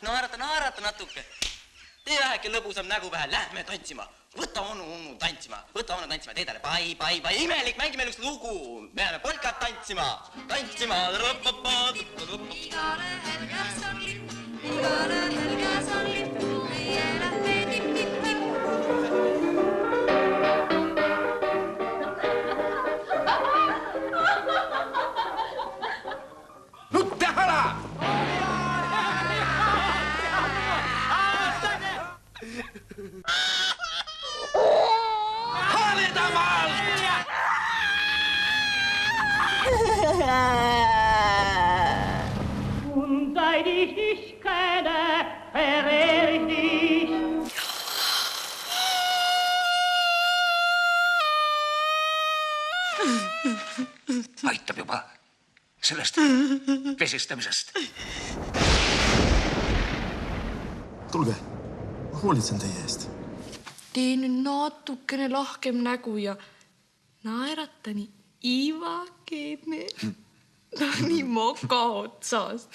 Naerata natuke. Tee väheke lõbusam nägu pähe, lähme tantsima. Võta onu tantsima, tee talle pai, imelik, mängime üks lugu. Me läheme polkat tantsima. Igale helgas on lipp, meie lähme tipp. Nutte hala! Und seit ich dich kenne, verehre ich dich. Aitab juba sellest vesistamisest. Tulge, ma hoolitsen teie eest. Tee nüüd natukene lahkem nägu ja naerata nii ivakene. Nii moka otsast.